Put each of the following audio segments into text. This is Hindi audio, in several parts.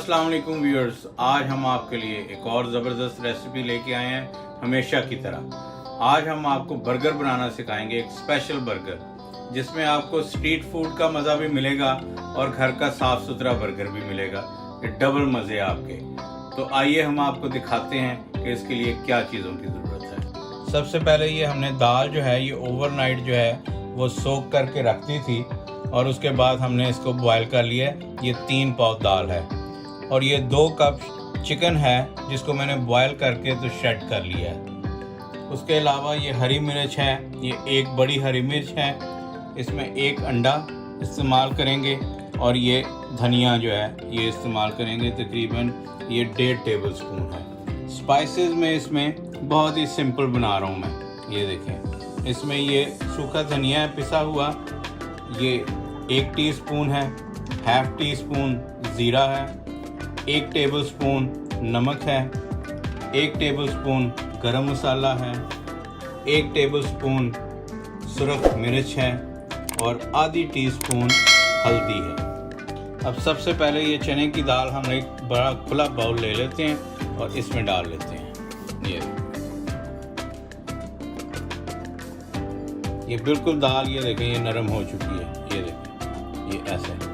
अस्सलाम वालेकुम व्यूअर्स, आज हम आपके लिए एक और ज़बरदस्त रेसिपी लेके आए हैं हमेशा की तरह। आज हम आपको बर्गर बनाना सिखाएंगे, एक स्पेशल बर्गर जिसमें आपको स्ट्रीट फूड का मज़ा भी मिलेगा और घर का साफ़ सुथरा बर्गर भी मिलेगा। ये डबल मज़े आपके। तो आइए हम आपको दिखाते हैं कि इसके लिए क्या चीज़ों की ज़रूरत है। सबसे पहले ये हमने दाल जो है ये ओवरनाइट जो है वो सोक करके रख दी थी और उसके बाद हमने इसको बॉयल कर लिया। ये 3 पाव दाल है और ये 2 कप चिकन है जिसको मैंने बॉयल करके तो शेड कर लिया है। उसके अलावा ये हरी मिर्च है, ये 1 बड़ी हरी मिर्च है, इसमें 1 अंडा इस्तेमाल करेंगे और ये धनिया जो है ये इस्तेमाल करेंगे। तकरीबन ये 1.5 टेबल स्पून है। स्पाइसेस में इसमें बहुत ही सिंपल बना रहा हूँ मैं। ये देखें, इसमें ये सूखा धनिया है पिसा हुआ, ये 1 टीस्पून है, ½ टीस्पून ज़ीरा है, 1 टेबल स्पून नमक है, 1 टेबल स्पून गरम मसाला है, 1 टेबल स्पून सुरख मिर्च है और आधी टीस्पून हल्दी है। अब सबसे पहले ये चने की दाल हम एक बड़ा खुला बाउल ले लेते हैं और इसमें डाल लेते हैं। ये बिल्कुल दाल ये देखें ये नरम हो चुकी है। ये देखें ये ऐसे है।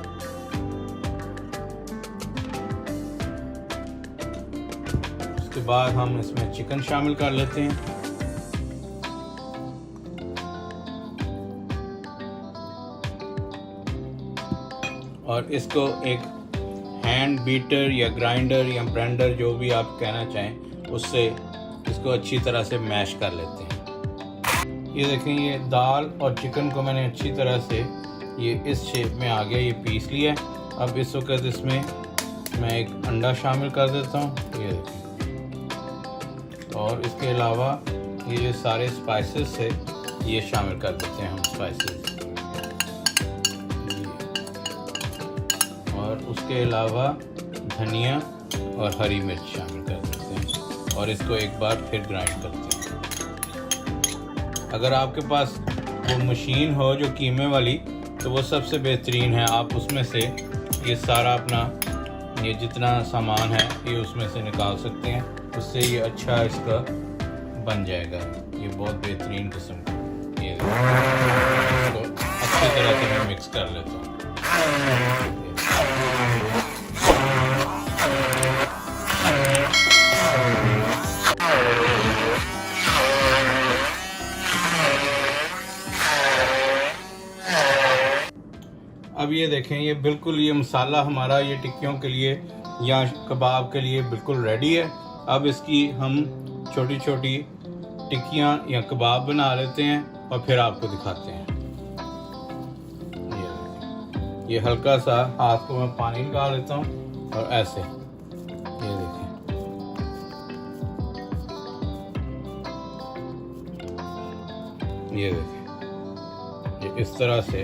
उसके बाद हम इसमें चिकन शामिल कर लेते हैं। और इसको एक हैंड बीटर या ग्राइंडर या ब्लेंडर जो भी आप कहना चाहें उससे इसको अच्छी तरह से मैश कर लेते हैं। ये देखें ये दाल और चिकन को मैंने अच्छी तरह से ये इस शेप में आ गया, ये पीस लिया। अब इस वक्त इसमें मैं एक अंडा शामिल कर देता हूँ। ये देखें, और इसके अलावा ये सारे स्पाइसेस है ये शामिल कर देते हैं हम स्पाइसेस। और उसके अलावा धनिया और हरी मिर्च शामिल कर देते हैं और इसको एक बार फिर ग्राइंड करते हैं। अगर आपके पास वो मशीन हो जो कीमे वाली तो वो सबसे बेहतरीन है। आप उसमें से ये सारा अपना ये जितना सामान है ये उसमें से निकाल सकते हैं, उससे ये अच्छा इसका बन जाएगा। ये बहुत बेहतरीन किस्म का। ये तो अच्छी तरह से मैं मिक्स कर लेता हूँ। अब ये देखें ये बिल्कुल ये मसाला हमारा ये टिक्कियों के लिए या कबाब के लिए बिल्कुल रेडी है। अब इसकी हम छोटी छोटी टिक्कियाँ या कबाब बना लेते हैं और फिर आपको दिखाते हैं। ये हल्का सा हाथ को मैं पानी निकाल लेता हूँ और ऐसे ये देखें ये इस तरह से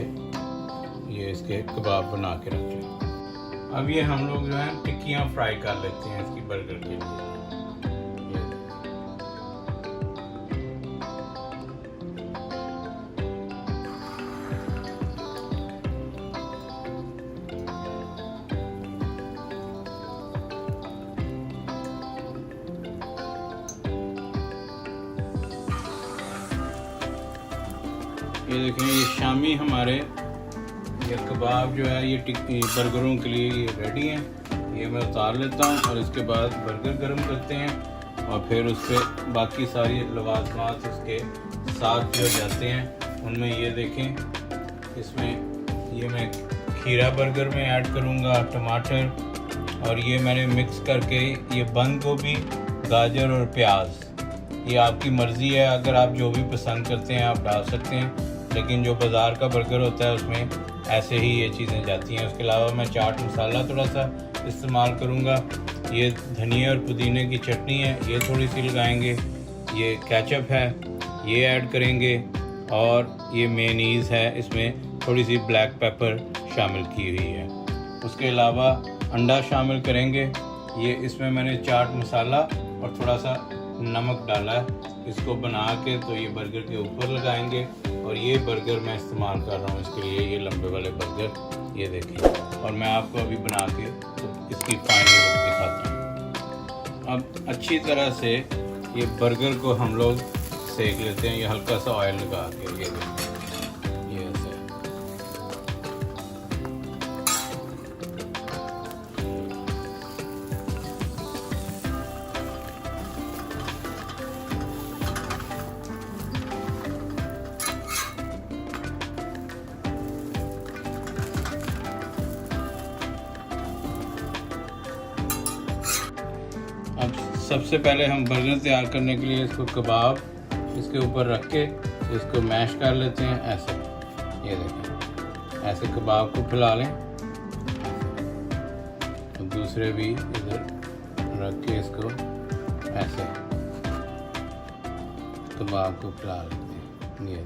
ये इसके कबाब बना के रखे हैं। अब ये हम लोग जो है टिक्कियाँ फ्राई कर लेते हैं इसकी बर्गर के लिए। ये देखें ये शामी हमारे ये कबाब जो है ये बर्गरों के लिए ये रेडी हैं। ये मैं उतार लेता हूँ और इसके बाद बर्गर गर्म करते हैं और फिर उस पर बाकी सारी लवाजमात उसके साथ जो जाते हैं उनमें ये देखें इसमें ये मैं खीरा बर्गर में ऐड करूँगा, टमाटर, और ये मैंने मिक्स करके ये बंद गोभी, गाजर और प्याज, ये आपकी मर्ज़ी है। अगर आप जो भी पसंद करते हैं आप डाल सकते हैं, लेकिन जो बाज़ार का बर्गर होता है उसमें ऐसे ही ये चीज़ें जाती हैं। उसके अलावा मैं चाट मसाला थोड़ा सा इस्तेमाल करूँगा। ये धनिया और पुदीने की चटनी है ये थोड़ी सी लगाएंगे। ये केचप है ये ऐड करेंगे और ये मेयोनीज़ है, इसमें थोड़ी सी ब्लैक पेपर शामिल की हुई है। उसके अलावा अंडा शामिल करेंगे। ये इसमें मैंने चाट मसाला और थोड़ा सा नमक डाला है। इसको बना के तो ये बर्गर के ऊपर लगाएंगे और ये बर्गर मैं इस्तेमाल कर रहा हूँ इसके लिए, ये लंबे वाले बर्गर ये देखिए। और मैं आपको अभी बना के तो इसकी फाइनल अब अच्छी तरह से ये बर्गर को हम लोग सेक लेते हैं। ये हल्का सा ऑयल लगा के ये ऐसे। अब सबसे पहले हम बर्गर तैयार करने के लिए इसको कबाब इसके ऊपर रख के इसको मैश कर लेते हैं ऐसे। ये देखें, ऐसे कबाब को फैला लें और दूसरे भी इधर रख के इसको ऐसे कबाब को फैला लेते हैं। ये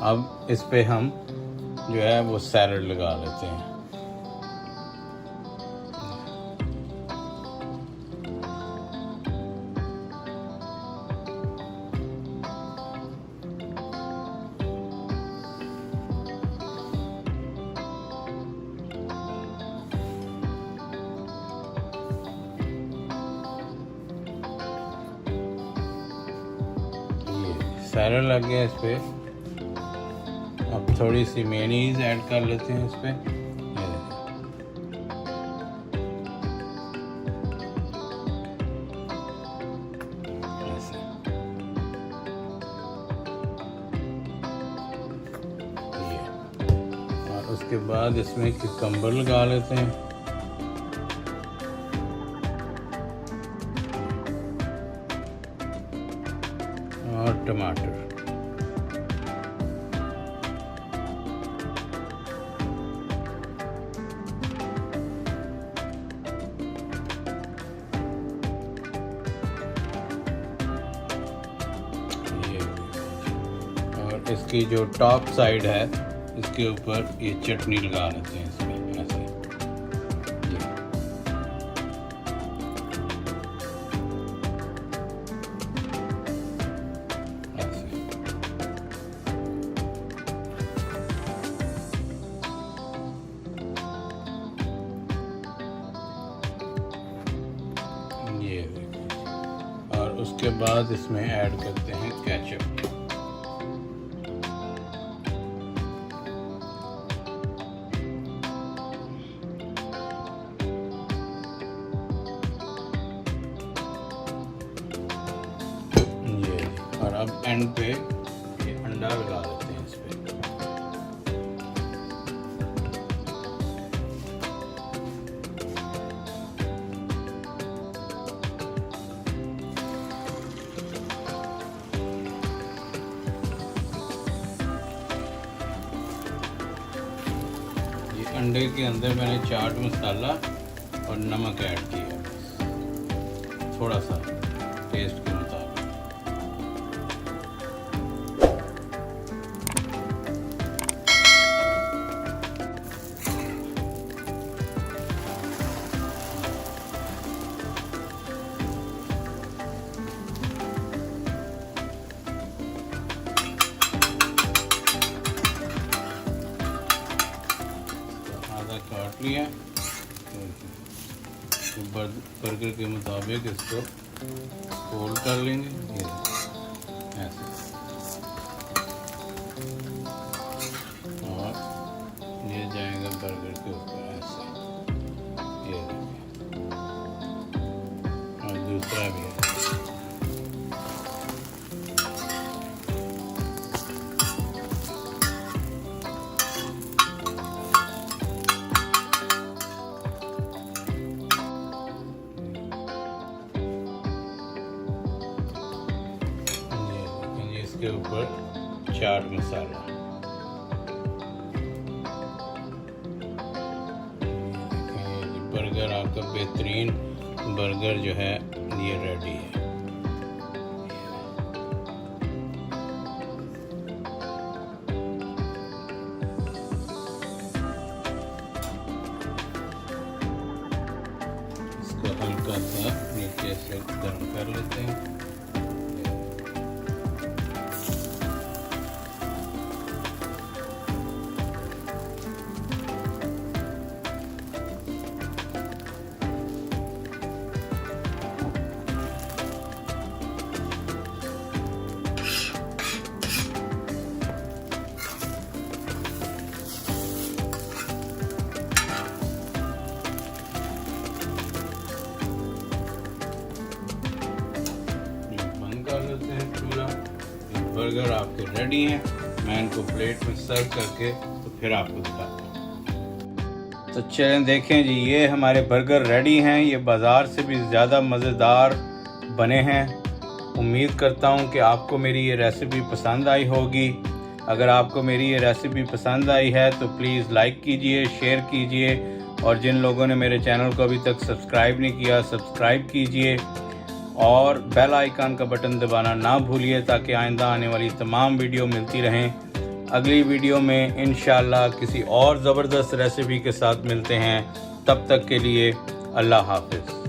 अब इस पे हम जो है वो सैलड लगा लेते हैं। सैलड लग गया इस पे। अब थोड़ी सी मेयोनीज ऐड कर लेते हैं इस पे। ये और उसके बाद इसमें क्यूकम्बर लगा लेते हैं। और टमाटर। और इसकी जो टॉप साइड है इसके ऊपर ये चटनी लगा लेते हैं इसमें ऐसे। और उसके बाद इसमें ऐड करते हैं केचप। ये और अब एंड पे ये अंडा लगा देते हैं इस पे। अंडे के अंदर मैंने चाट मसाला और नमक ऐड किया, थोड़ा सा टेस्ट के मुताबिक। काट लिया तो बर्गर के मुताबिक इसको फोल्ड कर लेंगे ये ऐसे। और ये जाएगा बर्गर के ऊपर ऐसे। ये और दूसरा भी है। के ऊपर चाट मसाला। बर्गर आपका बेहतरीन बर्गर जो है ये रेडी है। इसको हल्का सा नीचे से गर्म कर लेते हैं। बर्गर आपके रेडी हैं। मैं इनको प्लेट में सर्व करके तो फिर आपको दिखाता हूँ। तो चलें देखें जी, ये हमारे बर्गर रेडी हैं। ये बाज़ार से भी ज़्यादा मज़ेदार बने हैं। उम्मीद करता हूँ कि आपको मेरी ये रेसिपी पसंद आई होगी। अगर आपको मेरी ये रेसिपी पसंद आई है तो प्लीज़ लाइक कीजिए, शेयर कीजिए, और जिन लोगों ने मेरे चैनल को अभी तक सब्सक्राइब नहीं किया सब्सक्राइब कीजिए और बेल आइकन का बटन दबाना ना भूलिए ताकि आइंदा आने वाली तमाम वीडियो मिलती रहें। अगली वीडियो में इंशाअल्लाह किसी और ज़बरदस्त रेसिपी के साथ मिलते हैं। तब तक के लिए अल्लाह हाफ़िज़।